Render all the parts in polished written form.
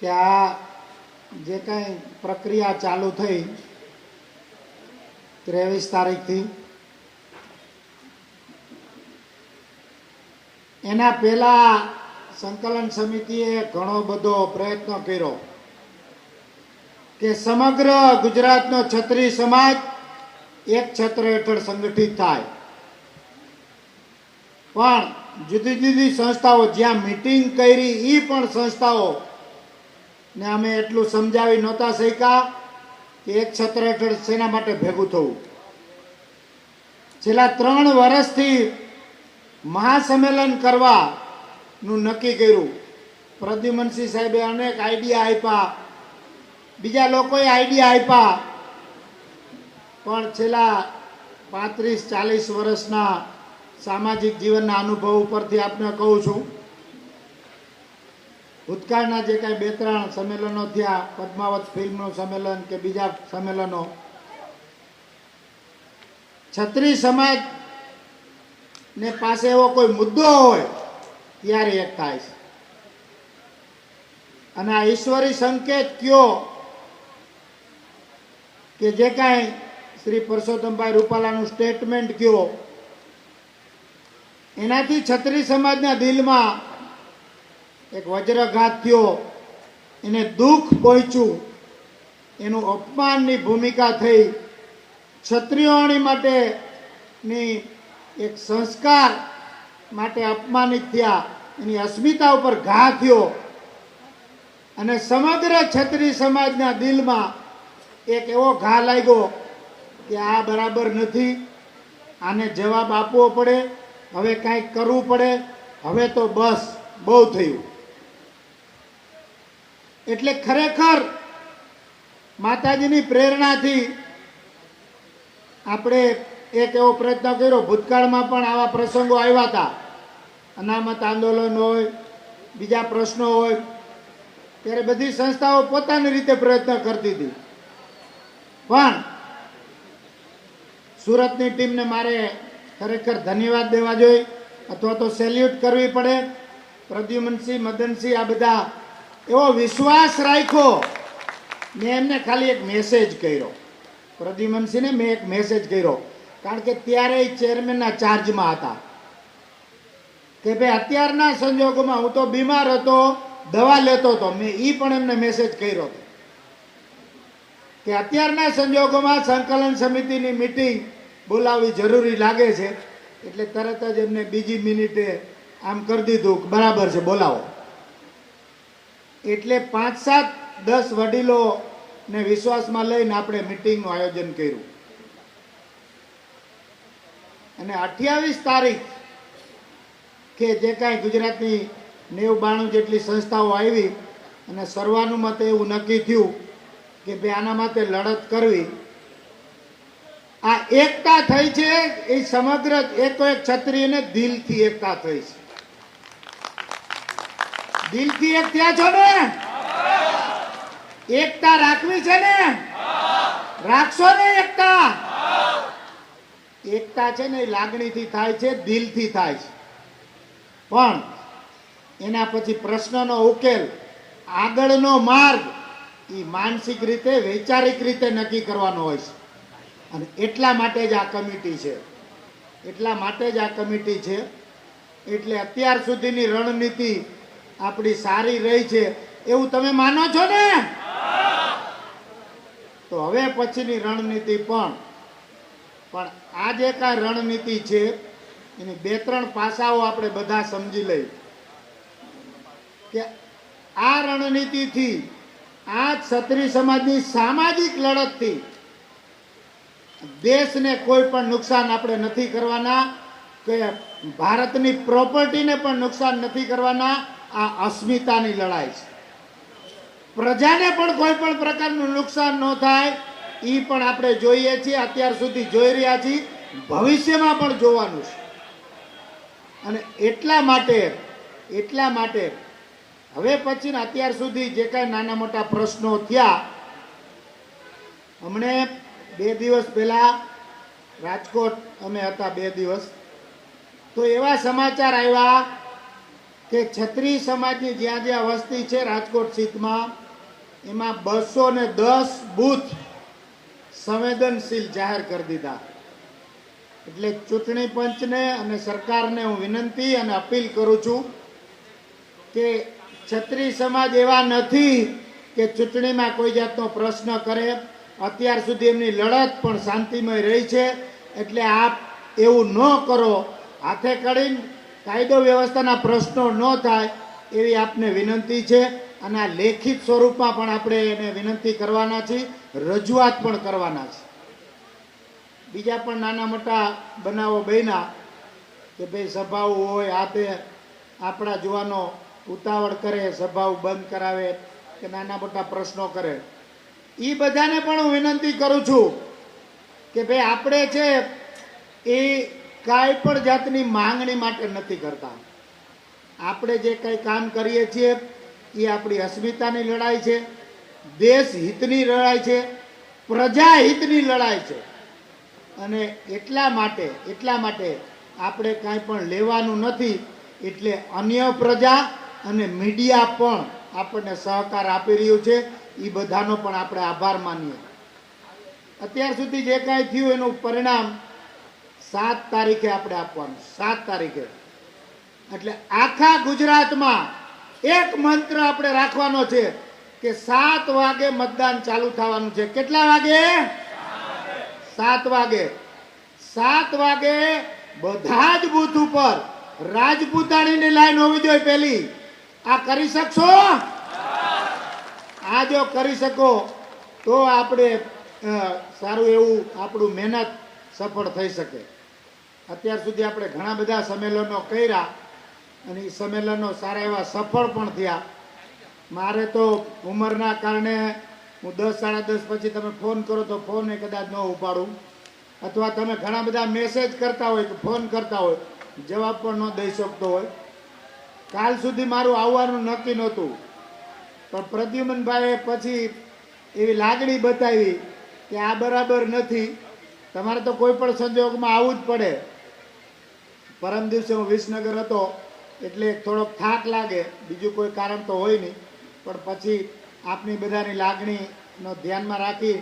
કે આ જે કંઈ પ્રક્રિયા ચાલુ થઈ 23 તારીખથી, એના પહેલા સંકલન સમિતિએ ઘણો બધો પ્રયત્ન કર્યો કે સમગ્ર ગુજરાતનો ક્ષત્રિય સમાજ એક છત્ર હેઠળ સંગઠિત થાય. પણ જુદી જુદી સંસ્થાઓ જ્યાં મીટિંગ કરી એ પણ સંસ્થાઓ ને અમે એટલું સમજાવી નહોતા શક્યા કે એક છત્ર હેઠળ શેના માટે ભેગું થવું. છેલ્લા 3 વર્ષથી મહાસંમેલન કરવાનું નક્કી કર્યું. પ્રદ્યુમનસિંહ સાહેબે અનેક આઈડિયા આપ્યા, બીજા લોકોએ આઈડિયા આપ્યા, પણ છેલ્લા 35-40 વર્ષના સામાજિક જીવનના અનુભવ ઉપરથી આપને કહું છું, ભૂતકાળના જે કાંઈ 2-3 સંમેલનો થયા, પદ્માવત ફિલ્મનું સંમેલન કે બીજા સંમેલનો, ક્ષત્રિય સમાજ ને પાસે એવો કોઈ મુદ્દો હોય ત્યારે એક થાય છે. અને આ ઈશ્વરી સંકેત કયો કે જે કાંઈ શ્રી પરસોત્તમભાઈ રૂપાલાનું સ્ટેટમેન્ટ કયો, એનાથી ક્ષત્રિય સમાજના દિલમાં એક વજ્રઘાત થયો, એને દુઃખ પહોંચ્યું, એનું અપમાનની ભૂમિકા થઈ, ક્ષત્રિયોની માટેની એક સંસ્કાર માટે અપમાનિત થયા, એની અસ્મિતા ઉપર ઘા થયો અને સમગ્ર ક્ષત્રિય સમાજના દિલમાં એક એવો ઘા લાગ્યો કે આ બરાબર નથી, આને જવાબ આપવો પડે, હવે કાંઈક કરવું પડે, હવે તો બસ બહુ થયું. એટલે ખરેખર માતાજીની પ્રેરણાથી આપણે એક એવો પ્રયત્ન કર્યો. ભૂતકાળમાં પણ આવા પ્રસંગો આવ્યા હતા, અનામત આંદોલન હોય, બીજા પ્રશ્નો હોય, ત્યારે બધી સંસ્થાઓ પોતાની રીતે પ્રયત્ન કરતી હતી. પણ સુરતની ટીમને મારે ખરેખર ધન્યવાદ દેવા જોઈએ અથવા તો સેલ્યુટ કરવી પડે. પ્રદ્યુમનસિંહ, મદનસિંહ આ બધા એવો વિશ્વાસ રાખ્યો. મેં એમને ખાલી એક મેસેજ કર્યો, પ્રદ્યુમનસિંહને મેં એક મેસેજ કર્યો, કારણ કે ત્યારે એ ચેરમેનના ચાર્જમાં હતા કે ભાઈ અત્યારના સંજોગોમાં હું તો બીમાર હતો, દવા લેતો હતો. મેં એ પણ એમને મેસેજ કર્યો હતો કે અત્યારના સંજોગોમાં સંકલન સમિતિની મીટિંગ બોલાવવી જરૂરી લાગે છે. એટલે તરત જ એમને બીજી મિનિટે આમ કરી દીધું કે બરાબર છે, બોલાવો. એટલે 5-7-10 વડીલોને વિશ્વાસમાં લઈને આપણે મીટિંગનું આયોજન કર્યું. અને 28 તારીખ કે જે કાંઈ ગુજરાતની 90-92 જેટલી સંસ્થાઓ આવી અને સર્વાનુમતે એવું નક્કી થયું કે ભાઈ આના માટે લડત કરવી. આ એકતા થઈ છે એ સમગ્ર એક ક્ષત્રિયને દિલથી એકતા થઈ છે. દિલથી એક થયા છો ને? એકતા રાખવી છે ને? રાખશો ને એકતા? એકતા છે ને એ લાગણીથી થાય છે, દિલથી થાય છે. પણ એના પછી પ્રશ્નનો ઉકેલ, આગળનો માર્ગ એ માનસિક રીતે, વૈચારિક રીતે નક્કી કરવાનો હોય છે. અને એટલા માટે જ આ કમિટી છે, એટલા માટે જ આ કમિટી છે. એટલે અત્યાર સુધીની રણનીતિ આપણી સારી રહી છે એવું તમે માનો છો ને? તો હવે પછીની રણનીતિ પણ આ જે કાંઈ રણનીતિ છે એની 2-3 પાસાઓ આપણે બધા સમજી લઈએ કે આ રણનીતિથી, આ ક્ષત્રિય સમાજની સામાજિક લડતથી દેશને કોઈ પણ નુકસાન આપણે નથી કરવાના, કે ભારતની પ્રોપર્ટીને પણ નુકસાન નથી કરવાના. આ અસ્મિતાની લડાઈ છે. પ્રજાને પણ કોઈ પણ પ્રકારનું નુકસાન ન થાય એ પણ આપણે જોઈએ છીએ, અત્યાર સુધી જોઈ રહ્યા છીએ, ભવિષ્યમાં પણ જોવાનું છે. અને એટલા માટે હવે પછી અત્યાર સુધી જે કાંઈ નાના મોટા પ્રશ્નો થયા, હમણે 2 દિવસ પહેલા રાજકોટ અમે હતા 2 દિવસ, તો એવા સમાચાર આવ્યા કે ક્ષત્રિય સમાજની જ્યાં જ્યાં વસ્તી છે રાજકોટ સીટમાં, એમાં 210 બૂથ સંવેદનશીલ જાહેર કરી દીધા. એટલે ચૂંટણી પંચને અને સરકારને હું વિનંતી અને અપીલ કરું છું કે ક્ષત્રિય સમાજ એવા નથી કે ચૂંટણીમાં કોઈ જાતનો પ્રશ્ન કરે. અત્યાર સુધી એમની લડત પણ શાંતિમય રહી છે. એટલે આપ એવું ન કરો. હાથે કરીને કાયદો વ્યવસ્થાના પ્રશ્નો ન થાય એવી આપને વિનંતી છે. અને આ લેખિત સ્વરૂપમાં પણ આપણે એને વિનંતી કરવાના છીએ, રજૂઆત પણ કરવાના છે. બીજા પણ નાના મોટા બનાવો બન્યા કે ભાઈ સભાઓ હોય, આ તે આપણા જુવાનો ઉતાવળ કરે, સભાઓ બંધ કરાવે કે નાના મોટા પ્રશ્નો કરે. એ બધાને પણ હું વિનંતી કરું છું કે ભાઈ આપણે છે એ કાંઈ પણ જાતની માંગણી માટે નથી કરતા. આપણે જે કંઈ કામ કરીએ છીએ એ આપણી અસ્મિતાની લડાઈ છે, દેશ હિતની લડાઈ છે, પ્રજા હિતની લડાઈ છે. અને એટલા માટે આપણે કાંઈ પણ લેવાનું નથી. એટલે અન્ય પ્રજા અને મીડિયા પણ આપણને સહકાર આપી રહ્યું છે. એ બધાનો પણ આપણે આભાર માનીએ. અત્યાર સુધી જે કાંઈ થયું એનું પરિણામ 7 તારીખે આપણે આપવાનું. 7 તારીખે એટલે આખા ગુજરાતમાં એક મંત્ર આપણે રાખવાનો છે કે 7 વાગે મતદાન ચાલુ થવાનું છે. કેટલા વાગે? 7 વાગે. 7 વાગે બધા જ બૂથ ઉપર રાજપૂતાણીની લાઈન હોવી જોઈએ પેલી. આ કરી શકશો? આ જો કરી શકો તો આપણે સારું એવું આપણું મહેનત સફળ થઈ શકે. અત્યાર સુધી આપણે ઘણા બધા સંમેલનો કર્યા અને એ સંમેલનો સારા એવા સફળ પણ થયા. મારે તો ઉંમરના કારણે હું 10 સાડા 10 પછી તમે ફોન કરો તો ફોન એ કદાચ ન ઉપાડું, અથવા તમે ઘણા બધા મેસેજ કરતા હોય કે ફોન કરતા હોય, જવાબ પણ ન દઈ શકતો હોય. કાલ સુધી મારું આવવાનું નક્કી નહોતું, પણ પ્રદ્યુમનભાઈએ પછી એવી લાગણી બતાવી કે આ બરાબર નથી, તમારે તો કોઈ પણ સંજોગમાં આવવું જ પડે. પરમ દિવસે હું વિસનગર હતો એટલે થોડોક થાક લાગે, બીજું કોઈ કારણ તો હોય નહીં. પણ પછી આપની બધાની લાગણીનો ધ્યાનમાં રાખી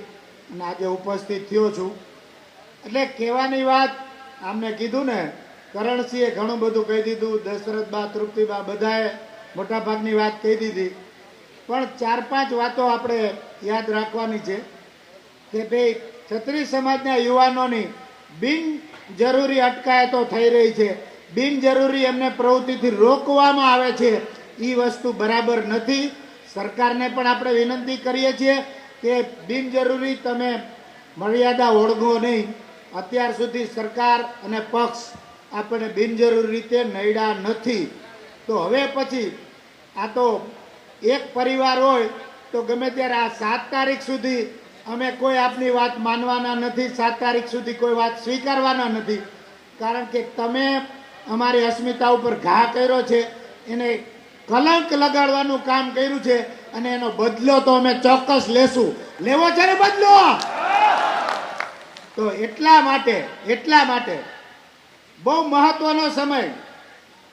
અને આજે ઉપસ્થિત થયો છું. એટલે કહેવાની વાત આમને કીધું ને, કરણસિંહે ઘણું બધું કહી દીધું, દશરથબા, તૃપ્તિબા બધાએ મોટાભાગની વાત કહી દીધી. પણ 4-5 વાતો આપણે યાદ રાખવાની છે કે ભાઈ ક્ષત્રિય સમાજના યુવાનોની બિનજરૂરી અટકાયતો થઈ રહી છે, બિનજરૂરી એમને પ્રવૃત્તિથી રોકવામાં આવે છે. એ વસ્તુ બરાબર નથી. સરકારને પણ આપણે વિનંતી કરીએ છીએ કે બિનજરૂરી તમે મર્યાદા ઓળંગો નહીં. અત્યાર સુધી સરકાર અને પક્ષ આપણે બિનજરૂરી રીતે નડ્યા નથી. તો હવે પછી આ તો એક પરિવાર હોય તો ગમે ત્યારે આ 7 તારીખ સુધી અમે કોઈ આપની વાત માનવાના નથી. 7 તારીખ સુધી કોઈ વાત સ્વીકારવાના નથી. કારણ કે તમે અમારી અસ્મિતા ઉપર ઘા કર્યો છે, એને કલંક લગાડવાનું કામ કર્યું છે, અને એનો બદલો તો અમે ચોક્કસ લેશું. લેવો છે ને બદલો? તો એટલા માટે બહુ મહત્વનો સમય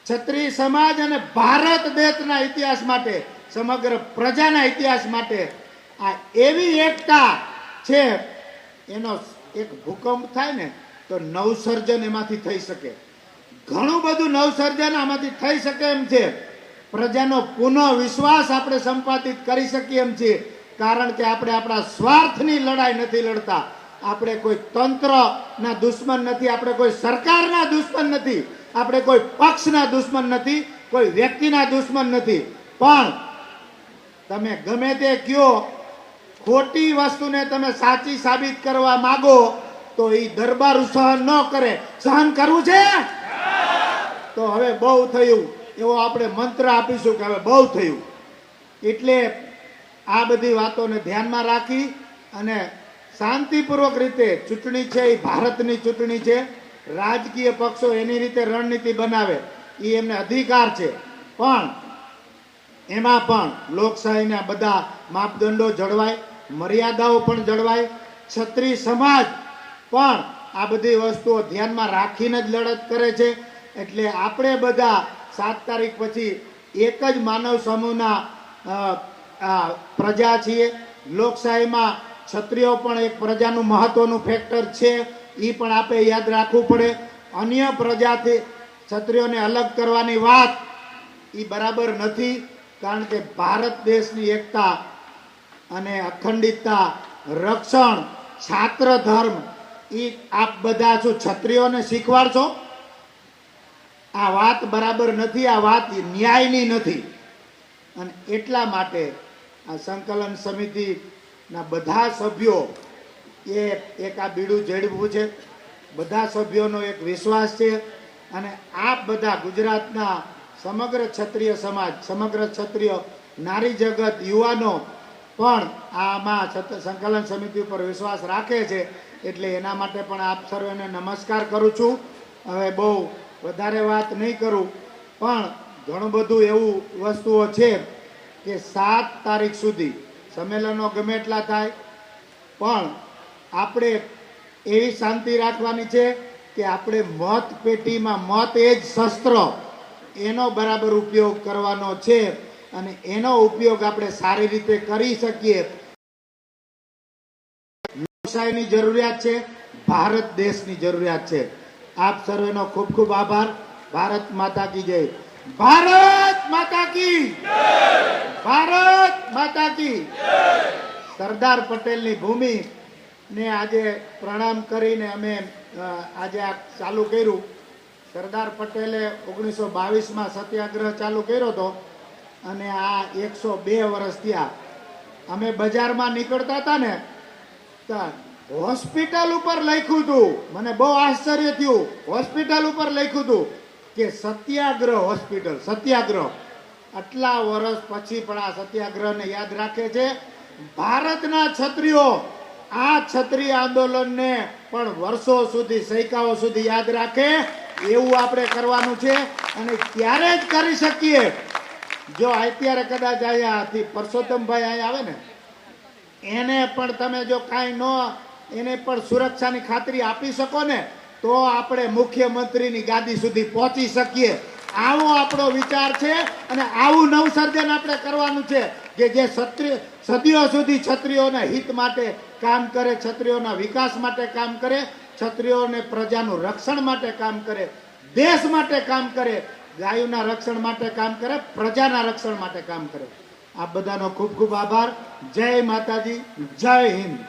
ક્ષત્રિય સમાજ અને ભારત દેશના ઇતિહાસ માટે, સમગ્ર પ્રજાના ઇતિહાસ માટે આ એવી એકતા છે. એનો એક ભૂકંપ થાય ને તો નવસર્જન એમાંથી થઈ શકે. ઘણું બધું નવસર્જન આમાંથી થઈ શકે એમ છે. પ્રજાનો પુનઃ વિશ્વાસ આપણે સંપાદિત કરી શકીએ એમ છે. કારણ કે આપણે આપણા સ્વાર્થની લડાઈ નથી લડતા. આપણે કોઈ તંત્રના દુશ્મન નથી, આપણે કોઈ સરકારના દુશ્મન નથી, આપણે કોઈ પક્ષના દુશ્મન નથી, કોઈ વ્યક્તિના દુશ્મન નથી. પણ તમે ગમે તે કયો, ખોટી વસ્તુને તમે સાચી સાબિત કરવા માંગો તો એ દરબાર સહન ન કરે. સહન કરવું છે તો હવે બહુ થયું એવો આપણે મંત્ર આપીશું કે હવે બહુ થયું. એટલે આ બધી વાતોને ધ્યાનમાં રાખી અને શાંતિપૂર્વક રીતે ચૂંટણી છે, એ ભારતની ચૂંટણી છે. રાજકીય પક્ષો એની રીતે રણનીતિ બનાવે, એ એમને અધિકાર છે. પણ એમાં પણ લોકશાહીના બધા માપદંડો જળવાય, મર્યાદાઓ પણ જળવાય. ક્ષત્રિય સમાજ પણ આ બધી વસ્તુઓ ધ્યાનમાં રાખીને જ લડત કરે છે. એટલે આપણે બધા 7 તારીખ પછી એક જ માનવ સમૂહના પ્રજા છીએ. લોકશાહીમાં ક્ષત્રિયો પણ એક પ્રજાનું મહત્વનું ફેક્ટર છે, એ પણ આપણે યાદ રાખવું પડે. અન્ય પ્રજાથી ક્ષત્રિયોને અલગ કરવાની વાત એ બરાબર નથી, કારણ કે ભારત દેશની એકતા અને અખંડિતતા રક્ષણ છાત્ર ધર્મ એ આપ બધા શું ક્ષત્રિયોને શીખવાડશો? આ વાત બરાબર નથી, આ વાત ન્યાયની નથી. અને એટલા માટે આ સંકલન સમિતિના બધા સભ્યો એ એક આ બીડું ઝડપવું છે. બધા સભ્યોનો એક વિશ્વાસ છે અને આપ બધા ગુજરાતના સમગ્ર ક્ષત્રિય સમાજ, સમગ્ર ક્ષત્રિય નારી જગત, યુવાનો પણ આમાં સંકલન સમિતિ ઉપર વિશ્વાસ રાખે છે. એટલે એના માટે પણ આપ સર્વેને નમસ્કાર કરું છું. હવે બહુ વધારે વાત નહીં કરું, પણ ઘણું બધું એવું વસ્તુઓ છે કે 7 તારીખ સુધી સંમેલનો ગમે એટલા થાય, પણ આપણે એવી શાંતિ રાખવાની છે કે આપણે મત પેટીમાં મત એ જ શસ્ત્ર, એનો બરાબર ઉપયોગ કરવાનો છે અને એનો ઉપયોગ આપણે સારી રીતે કરી શકીએ. લોકશાહીની જરૂરિયાત છે, ભારત દેશની જરૂરિયાત છે. આપ સર્વેનો ખૂબ ખૂબ આભાર. ભારત માતા કી જય. ભારત માતા કી જય. ભારત માતા કી જય. સરદાર પટેલની ભૂમિ ને આજે પ્રણામ કરીને અમે આજે આ ચાલુ કર્યું. સરદાર પટેલે 1922માં સત્યાગ્રહ ચાલુ કર્યો હતો અને આ 102 વર્ષ થયા. અમે બજારમાં નીકળતા હતા ને, હોસ્પિટલ ઉપર લખ્યું હતું, મને બહુ આશ્ચર્ય થયું. હોસ્પિટલ ઉપર લખ્યું હતું કે સત્યાગ્રહ હોસ્પિટલ, સત્યાગ્રહ. આટલા વર્ષ પછી પણ આ સત્યાગ્રહને યાદ રાખે છે. ભારતના ક્ષત્રિયો આ ક્ષત્રિય આંદોલનને પણ વર્ષો સુધી, સૈકાઓ સુધી યાદ રાખે એવું આપણે કરવાનું છે. અને ત્યારે જ કરી શકીએ જો અત્યારે કદાચ અહીંયાથી પરસોત્તમભાઈ અહીં આવે ને, એને પણ તમે જો કાંઈ ન, એને પણ સુરક્ષાની ખાતરી આપી શકો ને, તો આપણે મુખ્યમંત્રીની ગાદી સુધી પહોંચી શકીએ. આવો આપણો વિચાર છે અને આવું નવસર્જન આપણે કરવાનું છે કે જે સદીઓ સુધી ક્ષત્રિયોના હિત માટે કામ કરે, ક્ષત્રિયોના વિકાસ માટે કામ કરે, ક્ષત્રિયોને પ્રજાનું રક્ષણ માટે કામ કરે, દેશ માટે કામ કરે, ગાયોના રક્ષણ માટે કામ કરે, પ્રજાના રક્ષણ માટે કામ કરે. આ બધાનો ખૂબ ખૂબ આભાર. જય માતાજી, જય હિન્દ.